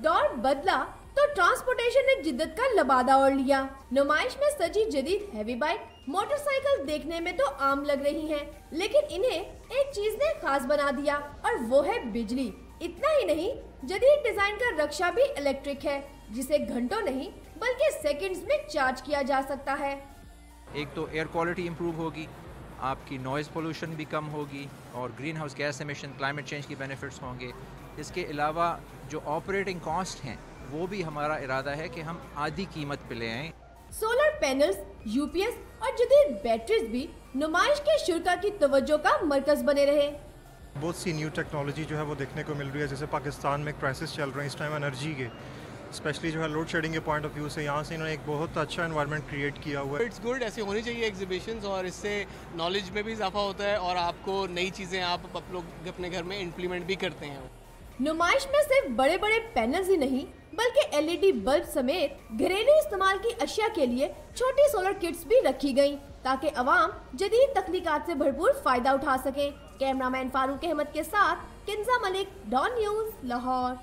दौर बदला तो ट्रांसपोर्टेशन ने जिद्दत का लबादा ओढ़ लिया। नुमाइश में सजी जदीद हैवी बाइक, मोटरसाइकिल देखने में तो आम लग रही हैं, लेकिन इन्हें एक चीज ने खास बना दिया और वो है बिजली। इतना ही नहीं, जदीद डिजाइन का रक्षा भी इलेक्ट्रिक है, जिसे घंटों नहीं बल्कि सेकंड्स में चार्ज किया जा सकता है। एक तो एयर क्वालिटी इम्प्रूव होगी, आपकी नॉइज़ पोल्यूशन भी कम होगी और green house gas emission, climate change key benefits होंगे। इसके अलावा जो ऑपरेटिंग कॉस्ट हैं वो भी हमारा इरादा है कि हम आधी कीमत पे ले आएँ। सोलर पैनल्स, यूपीएस और जदीद बैटरीज भी नुमाइश के शुरा की तवज्जो का मरकज बने रहे। बहुत सी न्यू टेक्नोलॉजी जो है वो देखने को मिल रही है। जैसे पाकिस्तान में क्राइसिस चल रहे हैं इस टाइम एनर्जी के, स्पेशली जो है लोड शेडिंग के पॉइंट ऑफ व्यू से यहाँ से इन्होंने एक बहुत अच्छा एनवायरनमेंट क्रिएट किया हुआ है। इट्स गुड, ऐसे होनी चाहिए एग्जीबिशंस, और इससे नॉलेज में भी इजाफा होता है और आपको नई चीज़ें आप लोग अपने घर में इम्प्लीमेंट भी करते हैं। नुमाइश में सिर्फ बड़े बड़े पैनल्स ही नहीं बल्कि एलईडी बल्ब समेत घरेलू इस्तेमाल की अशिया के लिए छोटी सोलर किट्स भी रखी गयी, ताकि अवाम जदीद तकनीकात से भरपूर फायदा उठा सके। कैमरामैन फारूक अहमद के साथ किंजा मलिक, डॉन न्यूज़, लाहौर।